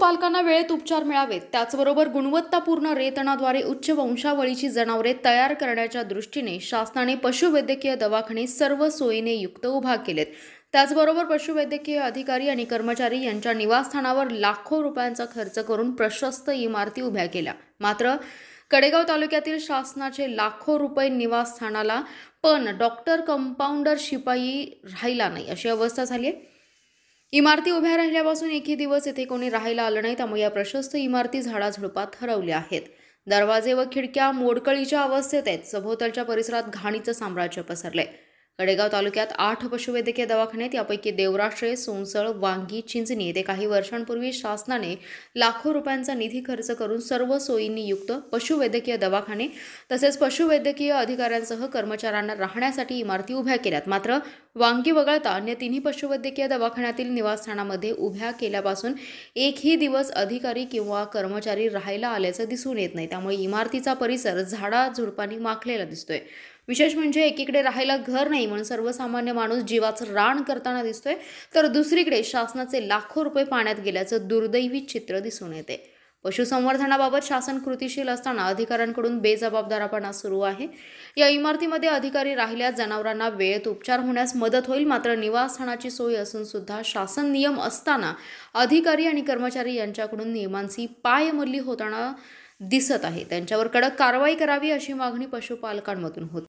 पशुपालकांना वेळेत उपचार मिळावेत, त्याचबरोबर गुणवत्तापूर्ण रेतनाद्वारे उच्च वंशावळीची जनावरे तयार करण्याच्या दृष्टीने शासनाने पशुवैद्यकीय दवाखाने सर्व सोयीने युक्त उभा केलेत। त्याचबरोबर पशुवैद्यकीय अधिकारी आणि कर्मचारी यांच्या निवासस्थानावर लाखो रुपयांचा खर्च करून प्रशस्त इमारती उभ्या केल्या। मात्र कडेगाव तालुक्यातील शासनाचे लाखो रुपये निवासस्थानाला पण डॉक्टर, कंपाऊंडर, शिपाई राहिला नाही अशी अवस्था झाली आहे। इमारती उभ्या राहिल्यापासून एकही दिवस येथे कोणी राहायला आलं नाही, त्यामुळे या प्रशस्त इमारती झाडाझुडपात हरवल्या आहेत। दरवाजे व खिडक्या मोडकळीच्या अवस्थेत आहेत। सभोवतालच्या परिसरात घाणीचं साम्राज्य पसरलंय। कडेगाव तालुक्यात 8 पशुवैद्यकीय दवाखाने आहेत। यापैकी देवराष्ट्रे, सोनसळ, वांगी, चिंचणी येथे काही वर्षांपूर्वी शासनाने लाखो रुपयांचा निधी खर्च करून सर्व सोयींनी युक्त पशुवैद्यकीय दवाखाने तसेच पशुवैद्यकीय अधिकाऱ्यांसह कर्मचाऱ्यांना राहण्यासाठी इमारती उभ्या केल्यात। मात्र वांगी वगळता अन्य तिन्ही पशुवैद्यकीय दवाखान्यातील निवासस्थानामध्ये उभ्या केल्यापासून एकही दिवस अधिकारी किंवा कर्मचारी राहायला आल्याचं दिसून येत नाही। त्यामुळे इमारतीचा परिसर झाडाझुडपांनी माखलेला दिसतोय। विशेष म्हणजे एकीकडे राहायला घर नाही म्हणून सर्वसामान्य माणूस जीवाचं रान करताना दिसतोय, तर दुसरीकडे शासनाचे लाखो रुपये पाण्यात गेल्याचं दुर्दैवी चित्र दिसून येते। पशुसंवर्धनाबाबत शासन कृतीशील असताना अधिकाऱ्यांकडून बेजबाबदारपणा सुरू आहे। या इमारतीमध्ये अधिकारी राहिल्यास जनावरांना वेळेत उपचार होण्यास मदत होईल। मात्र निवासस्थानाची सोय असून सुद्धा शासन नियम असताना अधिकारी आणि कर्मचारी यांच्याकडून नियमांची पायमल्ली होताना दिसत आहे। त्यांच्यावर कडक कारवाई करावी अशी मागणी पशुपालकांमधून होती।